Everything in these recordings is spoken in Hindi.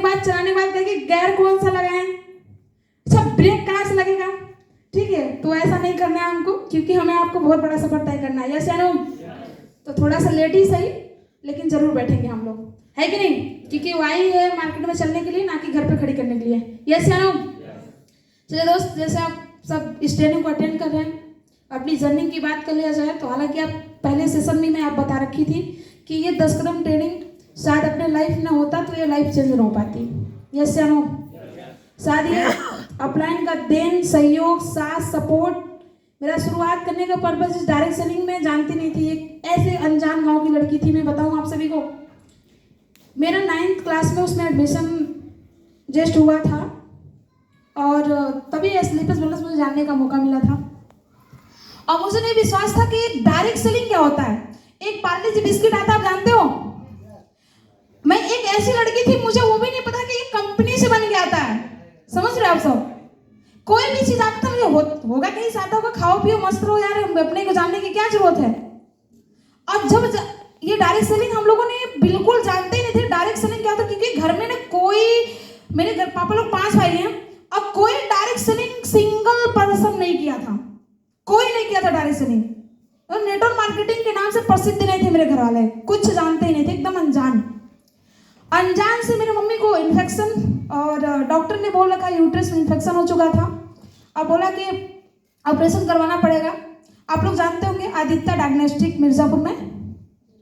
बाद चलाने के बाद कहेंगे गियर कौन सा लगाएं, अच्छा ब्रेक कहाँ से लगेगा, ठीक है। तो ऐसा नहीं करना है हमको, क्योंकि हमें आपको बहुत बड़ा सफर तय करना है। यस या नो? तो थोड़ा सा लेट ही सही, लेकिन जरूर बैठेंगे हम लोग, है कि नहीं? क्योंकि वो आई है मार्केट में चलने के लिए, ना कि घर पे खड़ी करने के लिए। यस या नो? चलिए दोस्त, जैसे आप सब इस ट्रेनिंग को अटेंड कर रहे हैं, अपनी जर्नी की बात कर लिया जाए तो हालांकि आप पहले सेशन में मैं आप बता रखी थी कि ये 10 कदम ट्रेनिंग शायद अपने लाइफ में होता तो ये लाइफ चेंज नहीं हो पाती। यस या नो? शायद ये अपलाइन का देन, सहयोग, साथ, सपोर्ट, मेरा शुरुआत करने का पर्पज इस डायरेक्ट सेलिंग में जानती नहीं थी। एक ऐसे अनजान गांव की लड़की थी, मैं बताऊं आप सभी को, मेरा 9th क्लास में उसमें एडमिशन जस्ट हुआ था और तभी स्लीपर्स बिजनेस मुझे जानने का मौका मिला था और मुझे नहीं विश्वास था कि डायरेक्ट सेलिंग क्या होता है। एक पार्ले जी बिस्किट आता, आप जानते हो, मैं एक ऐसी लड़की थी, मुझे वो भी नहीं पता कि ये कंपनी से बन के आता है। समझ रहे हो आप सब? कोई भी चीज आता था मुझे होगा कहीं से आता होगा, खाओ पियो मस्त रहो यार, अपने को जानने की क्या जरूरत है। और जब ये डायरेक्ट सेलिंग हम लोगों ने बिल्कुल जानते ही नहीं थे डायरेक्ट सेलिंग क्या होता, क्योंकि घर में ना कोई, मेरे घर पापा लोग 5 भाई हैं और कोई डायरेक्ट सेलिंग सिंगल पर्सन नहीं किया था, कोई नहीं किया था डायरेक्ट सेलिंग। और नेटवर्क मार्केटिंग के नाम से प्रसिद्ध नहीं थे मेरे घर वाले, कुछ जानते ही नहीं थे, एकदम अनजान से मेरी मम्मी को इन्फेक्शन, और डॉक्टर ने बोल रखा यूट्रस में इन्फेक्शन हो चुका था और बोला कि ऑपरेशन करवाना पड़ेगा। आप लोग जानते होंगे आदित्य डायग्नोस्टिक मिर्जापुर में,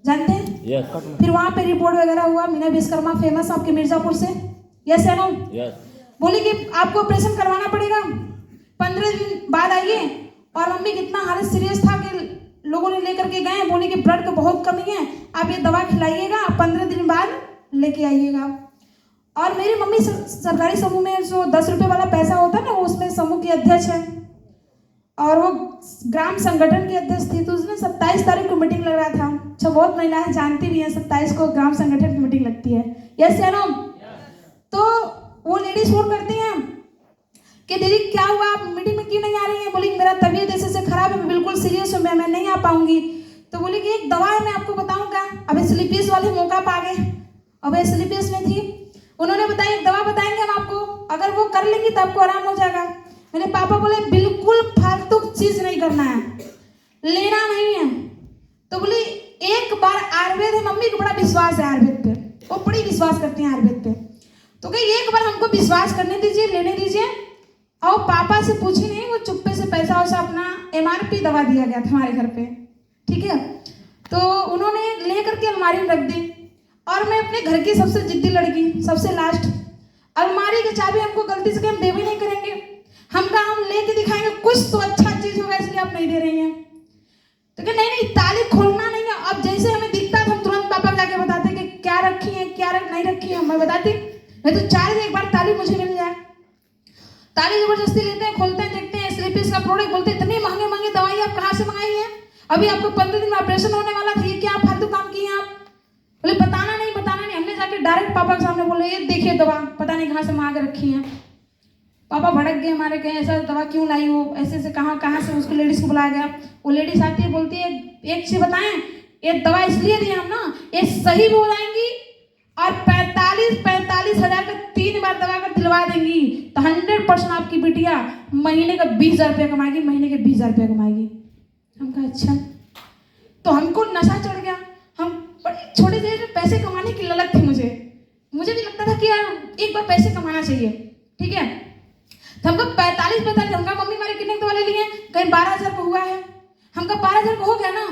जानते हैं? Yes. फिर वहाँ पे रिपोर्ट वगैरह हुआ, मीना विश्वकर्मा फेमस आपके मिर्जापुर से। यस या नो? बोली कि आपको ऑपरेशन करवाना पड़ेगा, 15 दिन बाद आइए। और मम्मी कितना हालत सीरियस था कि लोगों ने लेकर के गए, बोले कि ब्लड की बहुत कमी है, आप ये दवा खिलाइएगा, 15 दिन बाद लेके आइएगा। और मेरी मम्मी सरकारी समूह में जो 10 रुपये वाला पैसा होता है ना, वो उसमें समूह की अध्यक्ष है और वो ग्राम संगठन की अध्यक्ष थी। तो उसने 27 तारीख को मीटिंग लग रहा था। अच्छा, बहुत महिलाएं जानती भी हैं 27 को ग्राम संगठन की मीटिंग लगती है। यस या नो? तो वो लेडीज फोन करती हैं कि दीदी क्या हुआ, आप मीटिंग में क्यों नहीं आ रही हैं? बोली मेरा तबीयत ऐसे खराब है, मैं बिल्कुल सीरियस हूँ, मैं नहीं आ पाऊंगी। तो बोली कि एक दवा है, मैं आपको बताऊंगा। अब स्लीपियस वाले मौका पा गए, अब स्लीपियस में थी, उन्होंने बताया एक दवा बताएंगे हम आपको, अगर वो कर लेंगी तो आपको आराम हो जाएगा। मेरे पापा बोले बिल्कुल फालतू चीज नहीं करना है, लेना नहीं है। तो बोली एक बार आयुर्वेद है, मम्मी को बड़ा विश्वास है आयुर्वेद पे, वो बड़ी विश्वास करती हैं आयुर्वेद पे। तो कही एक बार हमको विश्वास करने दीजिए, लेने दीजिए। और पापा से पूछी नहीं, वो चुप्पे से पैसा वैसा अपना MRP दवा दिया गया था हमारे घर पे, ठीक है। तो उन्होंने ले करके अलमारी में रख दी और मैं अपने घर की सबसे जिद्दी लड़की, सबसे लास्ट, अलमारी की चाबी हमको गलती से हम देवी नहीं करेंगे, हम कहा हम लेके दिखाएंगे, कुछ तो अच्छा चीज होगा इसलिए आप नहीं दे रही हैं। तो क्या नहीं ताली खोलना नहीं है। अब जैसे हमें दिखता था हम तुरंत पापा को जाके बताते कि क्या रखी है, क्या नहीं रखी है, मैं बताती, मैं तो चाह रही थी एक बार ताली मुझे मिल जाए। ताली जबरदस्ती लेते हैं, खोलते हैं, देखते हैं स्लीपियस का प्रोडक्ट, बोलते हैं इतनी महंगे महंगी दवाई आप कहाँ से मंगाई है, अभी आपको 15 दिन में ऑपरेशन होने वाला था, ये क्या फालतू काम किए आप? बोले बताना नहीं। हमने जाके डायरेक्ट पापा के सामने बोले ये देखिए दवा पता नहीं कहाँ से मंगा के रखी है। पापा भड़क गए हमारे, कहे ऐसा दवा क्यों लाई हो, ऐसे कहाँ से उसको लेडीज को बुलाया गया। वो लेडीज आती है, बोलती है एक चीज बताएं, ये दवा इसलिए दी हम ना, ये सही भी हो जाएंगी और 45 हजार का 3 बार दवा कर दिलवा देंगी तो 100% आपकी बिटिया महीने का 20,000 रुपया कमाएगी, महीने के 20,000 रुपया कमाएगी। हम कहा अच्छा। तो हमको नशा चढ़ गया, हम बड़े छोटे देर में पैसे कमाने की ललक थी मुझे भी लगता था कि यार एक बार पैसे कमाना चाहिए, ठीक है। तो हमको 45 हमका मम्मी हमारे कितने दवा ले लिए, कहीं 12,000 को हुआ है, हमका 12,000 को हो गया ना।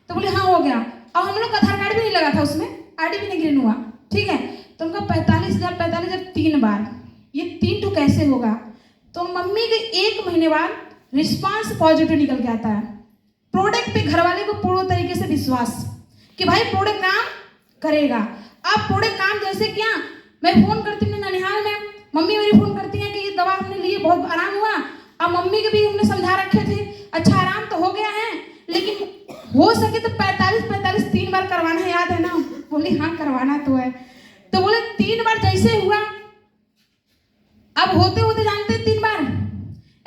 तो बोले हाँ हो गया, और हम लोग का आधार कार्ड भी नहीं लगा था उसमें, ID भी नहीं गिरन हुआ, ठीक है। तो उनका 45,000 3 बार, ये 3 तो कैसे होगा? तो मम्मी के 1 महीने बाद रिस्पांस पॉजिटिव निकल के आता है। प्रोडक्ट पे घर वाले को पूर्ण तरीके से विश्वास कि भाई प्रोडक्ट काम करेगा। अब प्रोडक्ट काम जैसे क्या, मैं फोन करती हूँ ननिहाल में, मम्मी मेरी फोन करती है कि ये दवा हमने ली, बहुत आराम हुआ। अब मम्मी के भी हमने समझा रखे थे, अच्छा आराम तो हो गया है, लेकिन हो सके तो 45 3 बार करवाना है, याद है ना? बोली हाँ करवाना तो है। तो बोले 3 बार जैसे हुआ, अब होते होते जानते 3 बार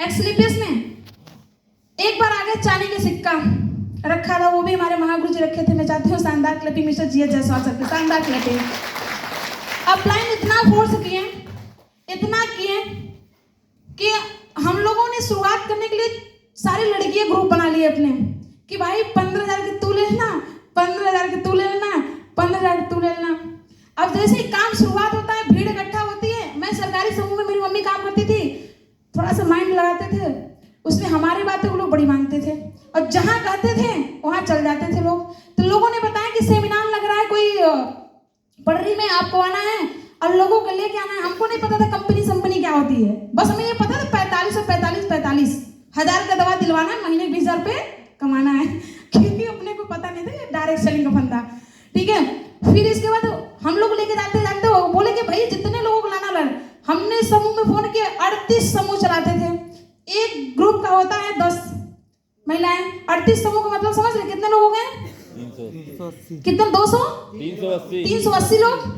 एक्सलीपियस में एक बार आगे चांदी का सिक्का रखा था, वो भी हमारे महागुरु जी रखे थे। मैं चाहती हूँ शानदार क्लैपिंग मिस्टर जी जयसवाल सर की शानदार क्लैपिंग। अपलाइन इतना फोर्स किए, इतना किए कि हम लोगों ने शुरुआत करने के लिए सारी लड़कियां ग्रुप बना लिए अपने कि भाई 15,000 की तू ले लेना, 15,000 की तू ले लेना, 15,000 की तू ले लेना। अब जैसे ही काम शुरुआत होता है, भीड़ इकट्ठा होती है। मैं सरकारी समूह में, मेरी मम्मी काम करती थी, थोड़ा सा माइंड लगाते थे, उसमें हमारी बातें वो लोग बड़ी मानते थे और जहाँ कहते थे वहाँ चल जाते थे लोग। तो लोगों ने बताया कि सेमिनार लग रहा है, कोई पड़री में आपको आना है और लोगों को लेके आना है। हमको नहीं पता था कंपनी क्या होती है, बस हमें ये पता था 45 हजार का दवा दिलवाना है, महीने 20,000 रुपये कमाना है, क्योंकि अपने को पता नहीं था ये डायरेक्ट सेलिंग का फंदा। ठीक है, फिर इसके बाद हम लोग लेके जाते हो, बोले कि भाई जितने लोगों को लाना लड़। हमने समूह में फोन किए, 38 समूह चलाते थे। एक ग्रुप का होता है 10 महिलाएं, 38 समूह का मतलब समझ रहे कितने लोग हो गए? 380। कितने? 200? 380 लोग।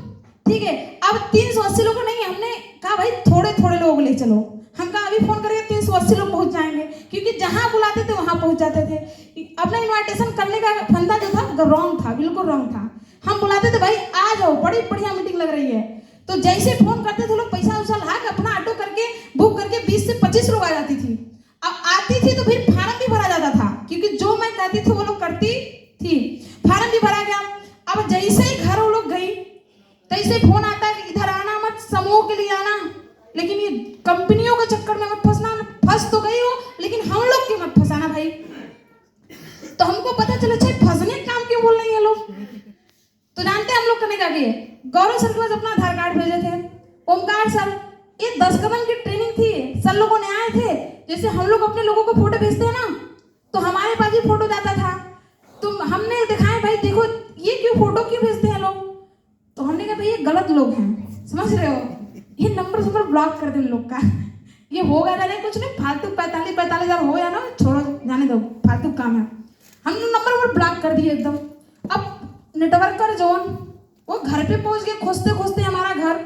ठीक है, अब 380 लोग नहीं, हमने कहा भाई थोड़े थोड़े लोग ले चलो। हम कहा अभी फोन करेंगे 380 लोग पहुंच जाएंगे, क्योंकि जहां बुलाते थे वहां पहुंच जाते थे। अपना इन्विटेशन करने का फंदा जो था रॉन्ग था, बिल्कुल रॉन्ग था। हम बुलाते थे भाई आ जाओ, बड़ी बढ़िया मीटिंग लग रही है, तो जैसे फोन करते थे लोग पैसा उसा ला के अपना ऑटो करके बुक करके 20 से 25 लोग आ जाती थी। अब आती थी तो फिर फार्म भी भरा जाता था, क्योंकि जो मैं कहती थी वो लोग करती थी। फार्म भी भरा गया। अब जैसे ही घर वो लोग गई तैसे फोन आता है इधर आना मत, समूह के लिए आना, लेकिन ये कंपनियों के चक्कर में मत फंसना। फंस तो गई हो, लेकिन हम लोग क्यों मत फंसाना भाई। तो हमको पता चला फंसने का काम क्यों बोल रही है लोग। तो जानते हैं हम लोग करने का किए, गौरव सर के पास अपना आधार कार्ड भेजे थे। ओमकार सर, ये 10 कदम की ट्रेनिंग थी, सर लोगों ने आए थे। जैसे हम लोग अपने लोगों को फोटो भेजते हैं ना, तो हमारे पास भी फोटो जाता था। तो हमने दिखाया भाई देखो ये क्यों फोटो क्यों भेजते हैं लोग। तो हमने कहा भाई ये गलत लोग हैं, समझ रहे हो, ये नंबर ब्लॉक कर दे लोग का। ये होगा नहीं, कुछ नहीं, फालतू 45,000 हो या ना, छोड़ो जाने दो, फालतू काम है। हमने नंबर ब्लॉक कर दिए एकदम। अब नेटवर्कर जोन वो घर पे पहुंच गए, खोजते खोजते हमारा घर,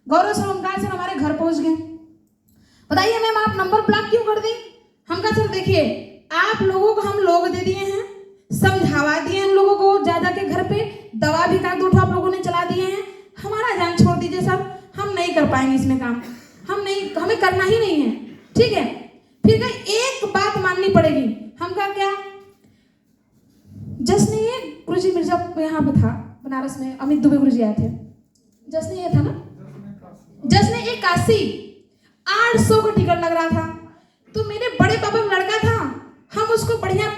गौरव सर ओमकार सर हमारे घर पहुंच गए। बताइए मैम आप नंबर ब्लॉक क्यों कर दी। हम कहा सर देखिए आप लोगों को हम लोग दे दिए हैं, समझावा दिए हम लोगों को, ज्यादा के घर पे दवा भी का दूठा आप लोगों ने चला दिए हैं, हमारा जान छोड़ दीजिए सर, हम नहीं कर पाएंगे इसमें काम, हमें करना ही नहीं है। ठीक है, फिर कहा एक बात माननी पड़ेगी। हम कहा क्या? जश्न ये गुरुजी मिर्जा यहाँ पे था बनारस में, अमित दुबे गुरुजी आए थे। जश्न ये था ना, जश्न 81 800 का टिकट लग रहा था। तो मेरे बड़े पापा का लड़का था, हम उसको बढ़िया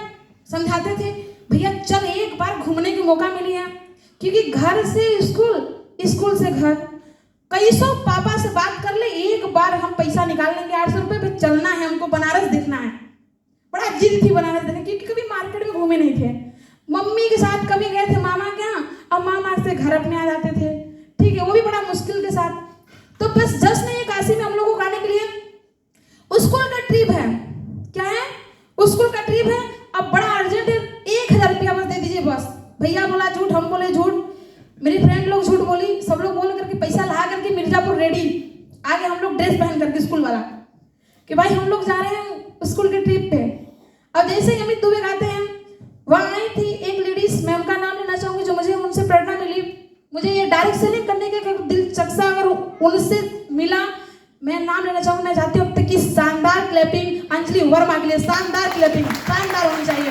समझाते थे भैया चल एक बार घूमने का मौका मिल गया, क्योंकि घर से स्कूल, स्कूल से घर, कई सौ पापा से बात कर ले, एक बार हम पैसा निकाल लेंगे 800 रुपये पे, चलना है हमको, बनारस देखना है। बड़ा जिद थी बनारस देखने, क्योंकि कभी मार्केट में घूमे नहीं थे। मम्मी के साथ कभी गए थे मामा के यहाँ, और मामा से घर अपने आ जाते थे। ठीक है, वो भी बड़ा मुश्किल के साथ। तो बस जश्न ये काशी में हम लोगों को आने के लिए स्कूल का ट्रिप है। क्या है? स्कूल का ट्रिप है। अब बड़ा अर्जेंट है, 1,000 रुपया बस दे दीजिए बस। भैया बोला झूठ, हम बोले झूठ, मेरी फ्रेंड लोग झूठ बोली, सब लोग बोल करके पैसा ला करके मिर्जापुर रेडी आगे हम लोग ड्रेस पहन करके स्कूल वाला कि भाई हम लोग जा रहे हैं स्कूल के ट्रिप पे। अब जैसे ही अमित दुबे गाते हैं, वहाँ आई थी एक लेडीज, मैं उनका नाम लेना चाहूंगी, जो मुझे उनसे प्रेरणा मिली। मुझे ये डायरेक्ट सेलिंग करने के दिलचस्पा अगर उनसे मिला, मैं नाम लेना चाहूंगी। मैं चाहती हूँ अब तक की शानदार क्लैपिंग अंजलि वर्मा के लिए, शानदार क्लैपिंग, शानदार होनी चाहिए।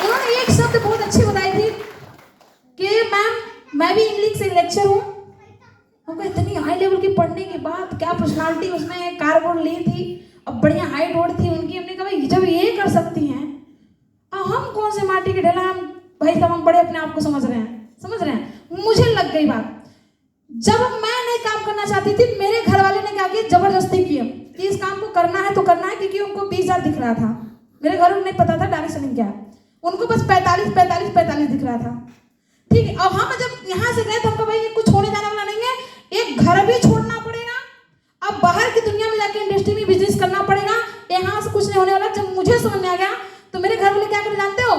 उन्होंने एक शब्द बहुत अच्छी बताई थी कि मैम मैं भी इंग्लिश से लेक्चर हूँ। हमको इतनी हाई लेवल की पढ़ने के बाद क्या पर्सनालिटी उसमें कारबोर्ड ली थी, अब बढ़िया हाइट रोड थी उनकी। हमने कहा भाई जब ये कर सकती हैं, हम कौन से माटी के ढेला, हम भाई साहब हम बड़े अपने आप को समझ रहे हैं। मुझे लग गई बात। जब मैं नहीं काम करना चाहती थी, मेरे घर वाले ने क्या किया, जबरदस्ती किया कि इस काम को करना है तो करना है, क्योंकि उनको 20,000 दिख रहा था। मेरे घर में नहीं पता था डायरेक्ट सेलिंग क्या है, उनको बस 45 दिख रहा था। ठीक है, और हम जब यहाँ से गए तो हमको भाई ये कुछ होने जाने वाला नहीं है, एक घर भी छोड़ना पड़ेगा, अब बाहर की दुनिया में जाके इंडस्ट्री में बिजनेस करना पड़ेगा, यहाँ से कुछ नहीं होने वाला। जब मुझे समझ में आ गया तो मेरे घर वाले क्या कर जानते हो,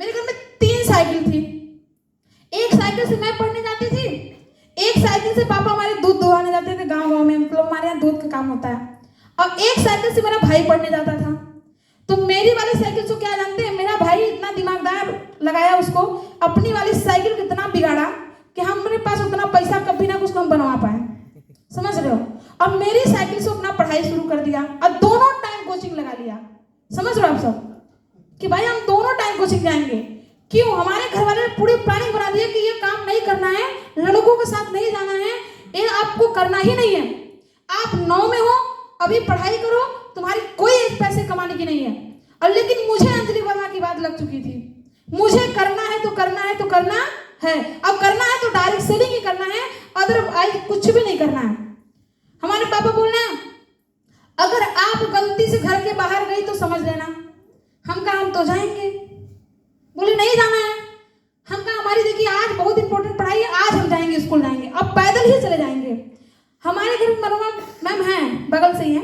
मेरे घर में 3 साइकिल थी। एक साइकिल से मैं पढ़ने जाती थी, एक साइकिल से पापा हमारे दूध दुहाने जाते थे गांव में, मतलब हमारे यहाँ दूध का काम होता है, और एक साइकिल से मेरा भाई पढ़ने जाता था। तो मेरी वाली साइकिल से क्या जानते हैं, मेरा भाई इतना दिमागदार लगाया उसको, अपनी वाली साइकिल कितना बिगाड़ा कि हमारे पास उतना पैसा कभी ना कुछ हम बनवा पाए, समझ रहे हो। अब मेरी साइकिल से अपना पढ़ाई शुरू कर दिया और दोनों टाइम कोचिंग लगा लिया, समझ रहे हो आप सब कि भाई हम दोनों टाइम कोचिंग जाएंगे। क्यों? हमारे घर वाले ने पूरी प्लानिंग बना दी है कि ये काम नहीं करना है, लड़कों के साथ नहीं जाना है, ये आपको करना ही नहीं है। आप 9 में हो, अभी पढ़ाई करो, तुम्हारी कोई पैसे कमाने की नहीं है। और लेकिन मुझे अंजलि वर्मा की बात लग चुकी थी, मुझे करना है तो करना है तो करना है। अब करना है तो डायरेक्ट सेलिंग ही करना है, अदरवाइज कुछ भी नहीं करना है। हमारे पापा बोल रहे हैं अगर आप गलती से घर के बाहर गई तो समझ लेना। हम कहा हम तो जाएंगे, बोले नहीं जाना है। हम कहा हमारी देखिए आज बहुत इंपॉर्टेंट पढ़ाई है, आज हम जाएंगे, स्कूल जाएंगे, अब पैदल ही चले जाएंगे। हमारे घर में मनोरमा मैम है, बगल से ही है,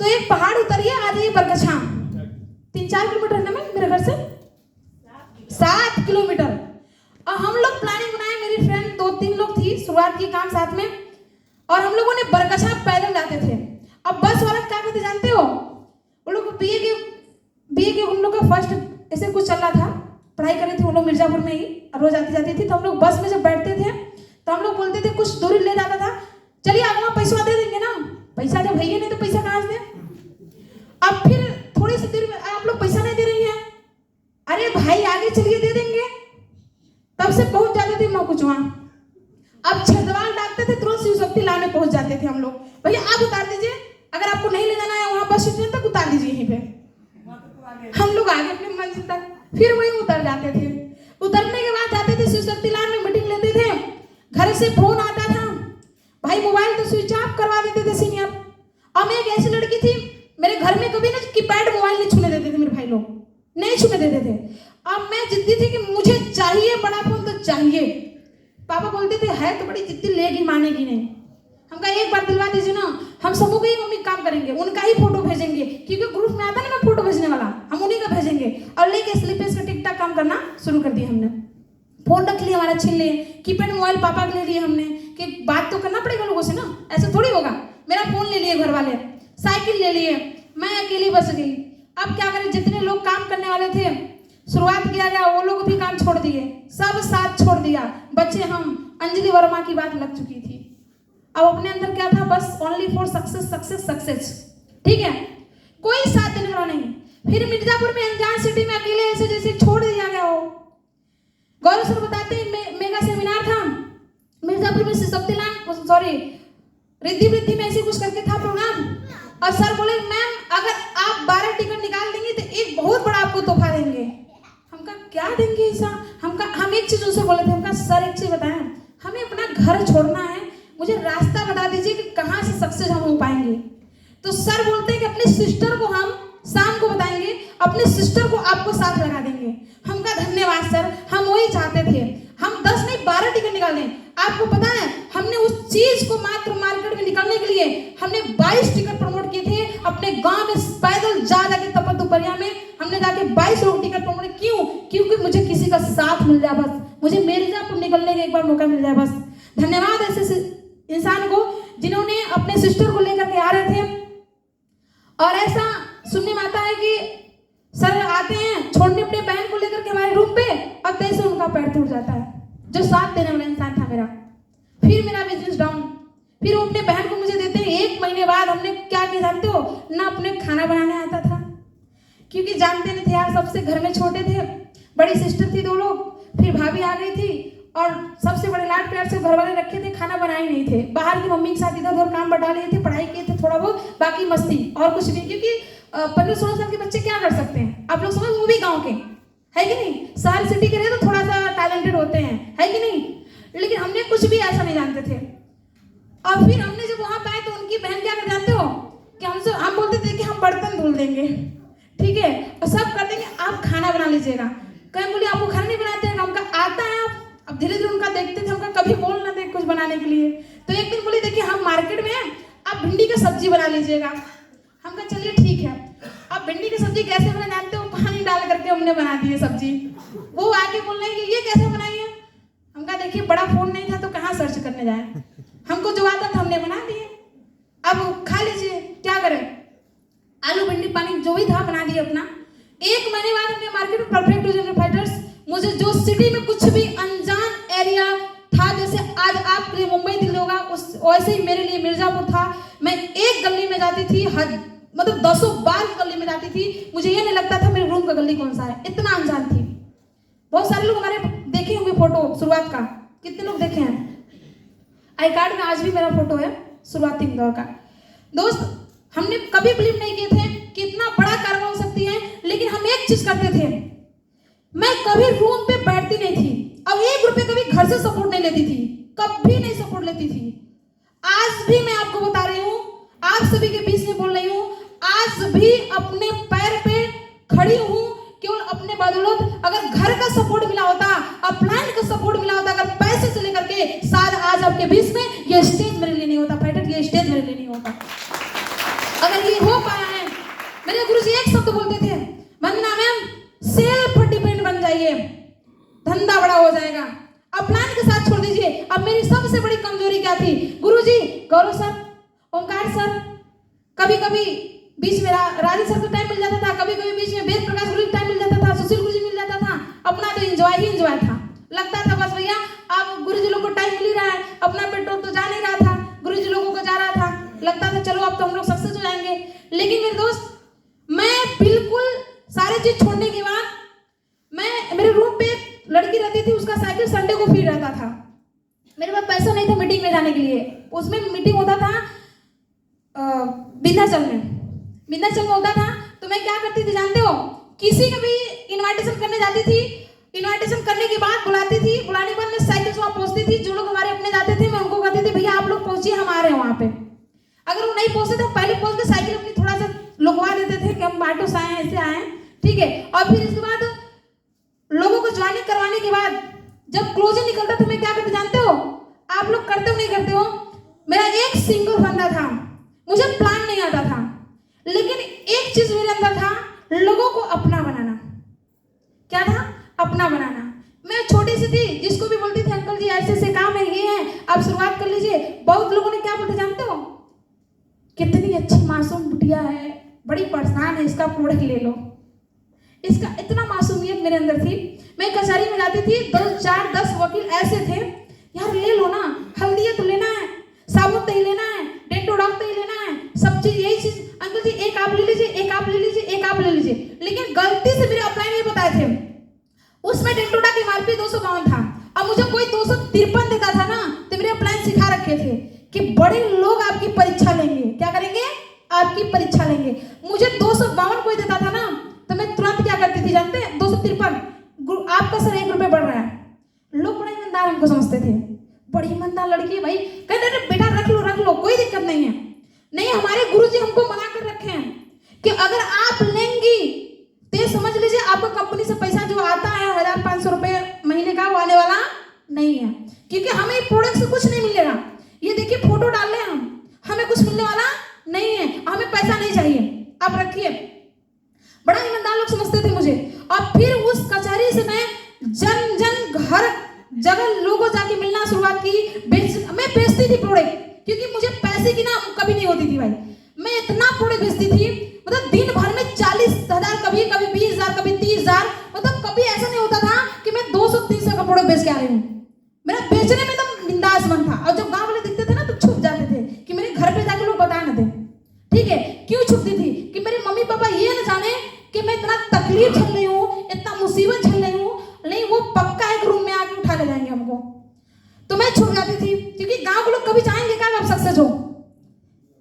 तो एक पहाड़ उतरिए, आ जाइए बरकछा, 3-4 किलोमीटर है ना मैम मेरे घर से, 7 किलोमीटर। और हम लोग प्लानिंग बनाए, मेरी फ्रेंड 2-3 लोग थी, शुरुआत की काम साथ में, और हम लोगों ने बरकछा पैदल जाते थे। अब बस वाला क्या कहते जानते हो, वो लोग बीए के उन लोग का फर्स्ट ऐसे कुछ चल रहा था, पढ़ाई कर रहे थे वो लोग मिर्जापुर में ही, रोज आती जाती थी। तो हम लोग बस में जब बैठते थे तो हम लोग बोलते थे, कुछ दूरी ले जाता था, चलिए आगे वहाँ पैसा दे देंगे ना, पैसा जब भैया नहीं तो पैसा कहाँ से। अब फिर थोड़ी सी देर में आप लोग पैसा नहीं दे रही हैं, अरे भाई आगे चलिए दे देंगे, तब से पहुंच जाते थे कुछ वहाँ। अब छेदवाल डालते थे, तुरंत शिव शक्ति लाने पहुंच जाते थे हम लोग, भैया आप उतार दीजिए, अगर आपको नहीं ले जाना है वहाँ बस स्टैंड तक उतार दीजिए यहीं पे। हम लोग आगे अपने मंजिल तक फिर वहीं उतर जाते थे। उतरने के बाद जाते थे शिव शक्ति लाल में मीटिंग लेते थे, घर से फोन आता था, भाई मोबाइल तो स्विच ऑफ करवा देते थे सीनियर। और मैं एक ऐसी लड़की थी, मेरे घर में कभी ना कीपैड मोबाइल नहीं छूने देते थे, मेरे भाई लोग नहीं छूने देते थे। अब मैं जिद्दी थी कि मुझे चाहिए बड़ा फोन तो चाहिए। पापा बोलते थे है तो बड़ी जिद्दी, लेगी मानेगी नहीं। हम कहा एक बार दिलवा दीजिए ना, हम सबों के ही मम्मी काम करेंगे, उनका ही फोटो भेजेंगे, क्योंकि ग्रुप में आता ना मैं फोटो भेजने वाला, हम उन्हीं का भेजेंगे। और लेके स्लीपेज का टिक टाक काम करना शुरू कर दिया हमने। फोन रख लिया हमारा, छीन लिए, कीपैड मोबाइल पापा के ले लिए हमने, कि बात तो करना पड़ेगा लोगों से ना, ऐसे थोड़ी होगा। मेरा फोन ले लिए घर वाले, साइकिल ले लिए, मैं अकेली बच गई। अब क्या करें, जितने लोग काम करने वाले थे शुरुआत किया गया, वो लोग भी काम छोड़ दिए, सब साथ छोड़ दिया, बच्चे हम। अंजलि वर्मा की बात लग चुकी थी, अब अपने अंदर क्या था, बस only for success success success, ठीक है, कोई साथ देने वाला नहीं। फिर मिर्जापुर में अनजान सिटी में अकेले ऐसे जैसे छोड़ दिया गया हो। गौरव सर बताते हैं मेगा सेमिनार था मिर्जापुर में, सॉरी रिद्धि में ऐसे कुछ करके था प्रोग्राम, और सर बोले मैम अगर आप 12 टिकट निकाल देंगे तो एक बहुत बड़ा आपको तोहफा देंगे। हमका क्या देंगे ऐसा, हम एक चीज उनसे बोले थे, हमका सर एक चीज बताएं, हमें अपना घर छोड़ना है, मुझे रास्ता बता दीजिए कि कहाँ से सक्सेस हम हो पाएंगे। तो सर बोलते हैं कि अपनी सिस्टर को हम शाम को बताएंगे, अपने सिस्टर को आपको साथ लगा देंगे। हम कहा धन्यवाद सर, हम वही चाहते थे, हम 10 नहीं 12 टिकट निकाल दें। आपको पता है हमने उस चीज को मात्र मार्केट में निकालने के लिए हमने 22 टिकट प्रमोट किए थे अपने गांव में, पैदल जा जाके तपत दोपहरिया में हमने जाके 22 लोग टिकट प्रमोट। क्यों? क्योंकि मुझे किसी का साथ मिल जाए, बस मुझे मिर्जापुर निकलने का एक बार मौका मिल जाए बस। धन्यवाद ऐसे इंसान को जिन्होंने अपने सिस्टर को लेकर के आ रहे थे। और ऐसा सुनने में आता है कि सर आते हैं छोड़ने अपने बहन को लेकर के हमारे रूम पे, और तैसे उनका पैर टूट जाता है, जो साथ देने वाला इंसान था मेरा। फिर मेरा बिजनेस डाउन, फिर वो अपने बहन को मुझे देते हैं। 1 महीने बाद हमने क्या किया जानते हो, ना अपने खाना बनाने आता था, क्योंकि जानते नहीं थे यार, सबसे घर में छोटे थे, बड़ी सिस्टर थी 2 लोग, फिर भाभी आ गई थी, और सबसे बड़े लाड प्यार से घर वाले रखे थे, खाना बनाए नहीं थे, बाहर की मम्मी के साथ इधर उधर काम बटा लिए थे, पढ़ाई किए थे थोड़ा बहुत, बाकी मस्ती और कुछ नहीं। क्योंकि 15-16 साल के बच्चे क्या कर सकते हैं, आप लोग समझ, वो भी गाँव के है कि नहीं, शहर सिटी के रहे तो थोड़ा सा टैलेंटेड होते हैं, है कि नहीं, लेकिन हमने कुछ भी ऐसा नहीं जानते थे। और फिर हमने जब वहां पे आए तो उनकी बहन क्या कर जानते हो, कि हम बोलते थे कि हम बर्तन धुल देंगे, ठीक है, और सब कर देंगे, आप खाना बना लीजिएगा। कहीं बोली आपको खाना नहीं बनाते हैं, हमका आता है आप। अब धीरे धीरे उनका देखते थे, हमका कभी बोल ना दे कुछ बनाने के लिए। तो एक दिन बोली देखिए हम मार्केट में हैं, आप भिंडी की सब्जी बना लीजिएगा। हम कहा चलिए ठीक है। अब भिंडी की सब्जी कैसे बना जानते हो, पानी डाल करके हमने बना दी है सब्जी। वो आके बोल रहे हैं कि ये कैसे बनाई है। हम कहा देखिए बड़ा फोन नहीं था तो कहाँ सर्च करने जाए, हमको जो आता था हमने बना दिए, अब खा लीजिए, क्या करें। आलू भिंडी पानी जो भी था बना दिए अपना। 1 महीने बाद हमने मार्केट में परफेक्ट फाइटर्स, मुझे जो सिटी में कुछ भी अनजान एरिया एरिया था जैसे आज आपके लिए मुंबई दिल्ली होगा, उस वैसे ही मेरे लिए मिर्जापुर था। मैं एक गली में जाती थी, मतलब 10 बार गली में जाती थी, मुझे ये नहीं लगता था मेरे रूम का गली कौन सा है, इतना अनजान थी। बहुत सारे लोग हमारे देखे होंगे फोटो शुरुआत का, कितने लोग देखे हैं? आई कार्ड में आज भी मेरा फोटो है शुरुआती दौर का। दोस्त, हमने कभी बिलीव नहीं किए थे कि इतना बड़ा कार्य हो सकती है, लेकिन हम एक चीज करते थे, मैं कभी रूम पे बैठती नहीं थी और 1 रुपये कभी घर से सपोर्ट नहीं लेती थी, कभी नहीं सपोर्ट लेती थी। आज भी मैं आपको बता रही हूँ, आप सभी के बीच में बोल रही हूँ, आज भी अपने पैर पे खड़ी हूँ केवल अपने बदौलत। अगर घर का सपोर्ट मिला होता, अपलाइन का सपोर्ट मिला होता, अगर पैसे से लेकर के, शायद आज आपके बीच में ये स्टेज मेरे लिए नहीं होता, फाइटर ये स्टेज मेरे लिए नहीं होता। अगर ये हो पाया है, मेरे गुरुजी एक शब्द बोलते थे, वंदना मैम सेल्फ डिपेंड बन जाइए, धंधा बड़ा हो जाएगा, अपलाइन के साथ छोड़ दीजिए। अब मेरी सबसे बड़ी कमजोरी क्या थी? गुरुजी, गौरव सर, ओंकार सर, कभी कभी बीच में राजेश सर को टाइम मिल जाता था, कभी कभी बीच में वेद प्रकाश गुरु टाइम मिल जाता था, सुशील गुरुजी मिल जाता था, अपना तो एंजॉय ही एंजॉय था। लगता था बस भैया आप गुरुजी लोग को टाइम मिल ही रहा है, अपना पेट्रोल तो जा नहीं रहा था, गुरुजी लोगों को जा रहा था, लगता था चलो अब तो हम लोग सक्सेस हो जाएंगे। लेकिन मेरे दोस्त, मैं बिल्कुल सारे चीज छोड़ने के बाद, मैं मेरे रूम पे एक लड़की रहती थी, उसका साइकिल संडे को फ्री रहता था, मेरे पास पैसा नहीं था मीटिंग में जाने के लिए। उसमें मीटिंग होता था विंध्याचल में होता था। तो मैं क्या करती थी जानते हो? किसी का भी इनविटेशन करने जाती थी, इनविटेशन करने के बाद बुलाती थी, बुलाने के बाद मैं साइकिल से वहां पहुंचती थी। जो लोग हमारे अपने जाते थे, मैं उनको कहती थी भैया आप लोग पहुंचिए, हम आ रहे हैं वहां पे। अगर वो नहीं पहुंचते तो पहले पहुंच के साइकिल अपनी थोड़ा सा लुकवा देते थे कि हम ऑटो से आए हैं, ऐसे आए हैं, ठीक है। और फिर इसके बाद लोगों को ज्वाइनिंग करवाने के बाद जब क्लोजिंग निकलता तो मैं क्या करती जानते हो? आप लोग करते हो नहीं करते हो? मेरा एक सिंगल बंदा था, मुझे प्लान नहीं आता था, लेकिन एक चीज मेरे अंदर था, लोगों को अपना बनाना। क्या था? अपना बनाना। मैं छोटी सी थी, जिसको भी बोलती थी अंकल जी ऐसे ऐसे काम है, ये है, आप शुरुआत कर लीजिए। बहुत लोगों ने क्या बोलते जानते हो? कितनी अच्छी मासूम बिटिया है, बड़ी परेशान है, इसका प्रोडक्ट ले लो। इसका इतना मासूमियत मेरे अंदर थी। मैं कचहरी में जाती थी, 2 4 10 वकील ऐसे थे, यार ले लो ना, हल्दी तो लेना है, साबुन तो ही लेना है, डेंटोडॉक तो ही लेना है, सब चीज यही चीज, अंकल जी एक आप ले लीजिए, एक आप ले लीजिए, एक आप ले लीजिए। लेकिन गलती से मेरे अपलाइन ये बताए थे, उसमें डेंटोडॉक की एमआरपी 252 था, अब मुझे कोई 253 देता था ना, तो मेरे अपलाइन सिखा रखे थे कि बड़े लोग आपकी परीक्षा लेंगे। क्या करेंगे? आपकी परीक्षा लेंगे। मुझे 252 कोई देता था ना, तो मैं तुरंत क्या करती थी जानते हैं? 253, आपका सर 1 रुपये बढ़ रहा है। लोग बड़ा ईमानदार हमको समझते थे, बड़ी ईमानदार लड़की है भाई, कहते थे बेटा रख लो, कोई दिक्कत नहीं है। नहीं, हमारे गुरुजी हमको मना कर रखे हैं कि अगर आप लेंगी तो समझ लीजिए आपको कंपनी से पैसा जो आता है 1500 रुपये महीने का, वो आने वाला नहीं है, क्योंकि हमें प्रोडक्ट से कुछ नहीं मिलेगा। ये देखिए फोटो डाल रहे हैं हम, हमें कुछ मिलने वाला नहीं है, हमें पैसा नहीं चाहिए, आप रखिए। बड़ा ईमानदार लोग समझते थे मुझे। और फिर उस कचहरी से मैं जन घर जगह लोगों जाके मिलना शुरुआत की। मैं बेचती थी प्रोडक्ट, क्योंकि मुझे पैसे की ना कभी नहीं होती थी भाई। मैं इतना प्रोडक्ट बेचती थी, मतलब दिन भर में 40,000, कभी 20,000, कभी 30,000, मतलब कभी ऐसा नहीं होता था कि मैं 200-300 का प्रोडक्ट बेच के आ रही हूँ। मेरा बेचने में एकदम बिंदास मन था। और जब गाँव वाले दिखते थे ना तो छुप जाते थे कि मेरे घर पे जाके लोग बता न दे। ठीक है, क्यों छुपती थी? कि मेरे मम्मी पापा ये न जाने कि मैं इतना तकलीफ झेल रही हूँ, इतना मुसीबत झेल रही हूँ। नहीं, वो पक्का एक रूम में आके उठा ले जाएंगे हमको। तो मैं छुप जाती थी, क्योंकि गांव के लोग कभी चाहेंगे क्या आप सक्सेस हो।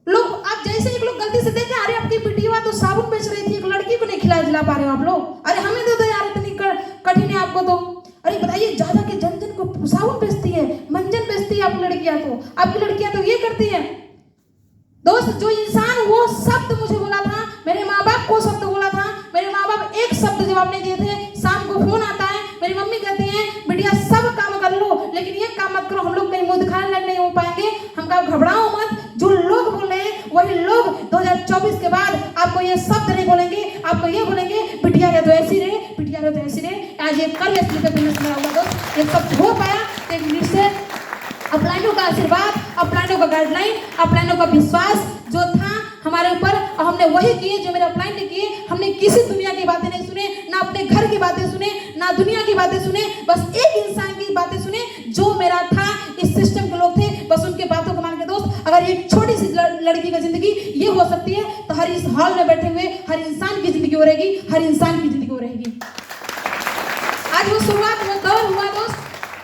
लोग आप जैसे एक लोग गलती से देखे, अरे आपकी बिटिया तो साबुन बेच रही थी, एक लड़की को नहीं खिला पा रहे हो आप लोग, अरे हमें दे दो यार, इतनी कठिन है आपको तो। अरे बताइए, ज्यादा के जन को साबुन बेचती है, मंजन बेचती है आप लड़कियां, तो आपकी लड़कियां तो ये करती है। दोस्त, जो इंसान वो शब्द मुझे बोला था, मेरे माँ बाप को शब्द बोला था, मेरे माँ बाप एक शब्द जवाब नहीं दिए थे। शाम को फोन आता है, मेरी मम्मी कहती है बेटिया सब काम कर लो, लेकिन ये काम मत करो, हम लोग कहीं मुंह दिखाने लायक नहीं हो पाएंगे। हम कहा घबराओ मत, जो लोग बोल रहे हैं वही लोग 2024 के बाद आपको ये शब्द नहीं बोलेंगे, आपको ये बोलेंगे बिटिया ये तो ऐसी रहे, बिटिया ये तो ऐसी रहे। आज ये कल दोस्त ये सब हो पाया अपलाइनों का आशीर्वाद, अपलाइनों का गाइडलाइन, अपलाइनों का विश्वास जो था हमारे ऊपर, और हमने वही किए जो मेरे अपलाइन ने किए। हमने किसी दुनिया की बातें नहीं सुने, ना अपने घर की बातें सुने, ना दुनिया की बातें सुने, बस एक इंसान की बातें सुने जो मेरा था। इस सिस्टम के लोग थे, बस उनके बातों को मान के दोस्त, अगर एक छोटी सी लड़की की जिंदगी ये हो सकती है, तो हर इस हॉल में बैठे हुए हर इंसान की जिंदगी हो रहेगी, हर इंसान की जिंदगी हो रहेगी। आज वो शुरुआत, वो दौर हुआ दोस्त।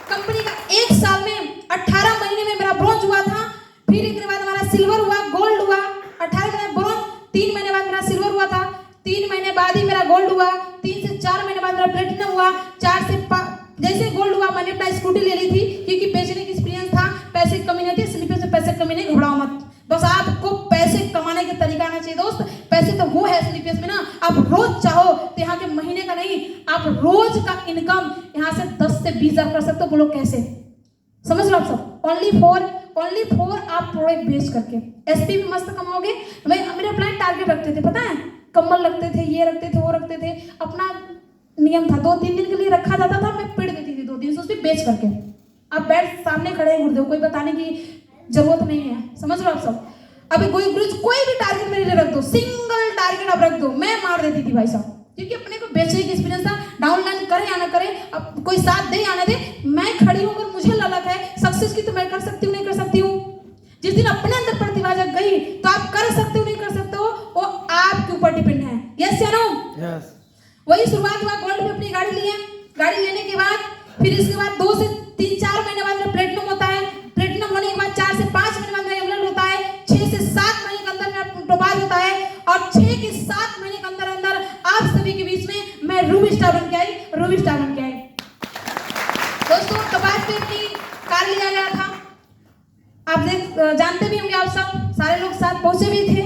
कंपनी का 1 साल में 18 महीने में मेरा ब्रॉन्ज हुआ था, फिर इसके बाद हमारा सिल्वर हुआ, गोल्ड हुआ। 18 महीने ब्रॉन्ज, 3 महीने बाद मेरा सिल्वर हुआ था, 3 महीने बाद ही मेरा गोल्ड हुआ, 3 से 4 महीने बाद मेरा प्लेटिनम हुआ, 4 से 5 जैसे गोल्ड हुआ मैंने अपना स्कूटी ले ली थी, क्योंकि बेचने की एक्सपीरियंस था। पैसे कमी नहीं थी, स्लीपर से पैसे कमी नहीं, घबराओ मत। बस आपको पैसे कमाने का तरीका आना चाहिए दोस्त। पैसे तो वो है स्लीपर्स में ना, आप रोज चाहो तो यहाँ के महीने का नहीं, आप रोज का इनकम यहाँ से 10 से 20 हजार कर सकते हो। बोलो कैसे? समझ लो आप सब। ओनली फॉर आप प्रोडक्ट बेच करके एसपी भी मस्त कमाओगे। मेरे अपलाइन टारगेट रखते थे, पता है, कंबल रखते थे, ये रखते थे, वो रखते थे। अपना नियम था, 2-3 दिन के लिए रखा जाता था, मैं पेड़ देती थी 2 दिन से उसमें बेच करके। आप बैठ सामने खड़े हैं गुरुदेव, कोई बताने की जरूरत नहीं है। समझ लो आप सब। अभी कोई भी टारगेट मेरे लिए रख दो, सिंगल टारगेट आप रख दो, मैं मार देती थी भाई साहब, क्योंकि अपने को बेचने की एक्सपीरियंस था। डाउनलाइन करे या ना करे, अब कोई साथ दे या ना दे, मैं खड़ी हूं, अगर मुझे ललक है सक्सेस की तो मैं कर सकती हूँ, नहीं कर सकती हूँ। जिस दिन अपने अंदर प्रतिभा जग गई तो आप कर सकते हो, नहीं कर सकते हो, वो आपके ऊपर डिपेंड है। यस या नो? यस। वही शुरुआत हुआ, गोल्ड में अपनी गाड़ी लिए। गाड़ी लेने के बाद फिर इसके बाद 2 से 3-4 महीने बाद मेरा प्लेटिनम होता है। प्लेटिनम होने के बाद 4 से 5 महीने बाद मेरा एमराल्ड होता है। 6 से 7 महीने के अंदर मेरा टोपाज होता है, और 6 के 7 महीने के अंदर अंदर आप सभी के बीच में मैं रूबी स्टार बन के आई, रूबी स्टार बन के आई। दोस्तों टोपाज पे अपनी कार लिया गया था, आप जानते भी होंगे, आप सब सारे लोग साथ पहुंचे भी थे।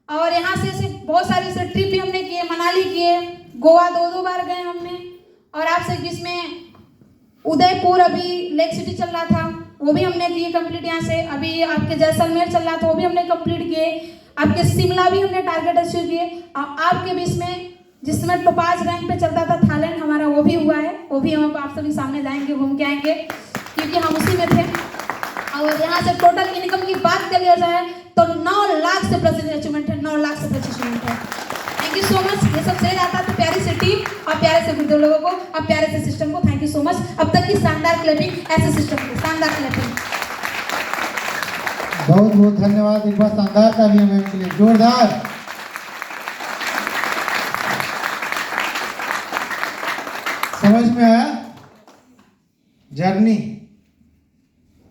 और यहाँ से बहुत सारी से ट्रिप भी हमने किए, मनाली किए, गोवा 2-2 बार गए हमने। और आपसे जिसमें उदयपुर अभी लेक सिटी चल रहा था, वो भी हमने किए कंप्लीट। यहाँ से अभी आपके जैसलमेर चल रहा था, वो भी हमने कंप्लीट किए। आपके शिमला भी हमने टारगेट अचीव किए। और आपके बीच में जिसमें टोपाज रैंक पे चलता था थाईलैंड, हमारा वो भी हुआ है। वो भी हम आप सभी सामने जाएंगे, घूम के आएंगे, क्योंकि हम उसी में थे। और यहाँ से टोटल इनकम की बात कर लिया जाए तो 9 लाख से प्लस अचीवमेंट है, 9 लाख से प्लस अचीवमेंट है। Thank you so much. ये सब श्रेय जाता है तो प्यारी से टीम और प्यारे से गुरुदेव लोगों को और प्यारे से सिस्टम को। Thank you so much. अब तक की शानदार क्लैपिंग ऐसे सिस्टम को, शानदार क्लैपिंग। बहुत बहुत धन्यवाद। एक बार शानदार तालियां मैम के लिए, जोरदार। समझ में आया? जर्नी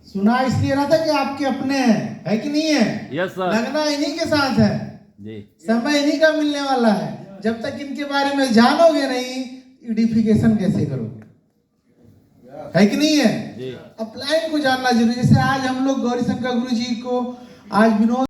सुना इसलिए रहा था कि आपके अपने हैं, है कि नहीं है? Yes sir. लगना इन्हीं के साथ है जी, समय इन्हीं का मिलने वाला है। जब तक इनके बारे में जानोगे नहीं, आइडेंटिफिकेशन कैसे करोगे? है कि नहीं है? जी। अपलाइन को जानना जरूरी। जैसे आज हम लोग गौरी शंकर गुरु जी को, आज विनोद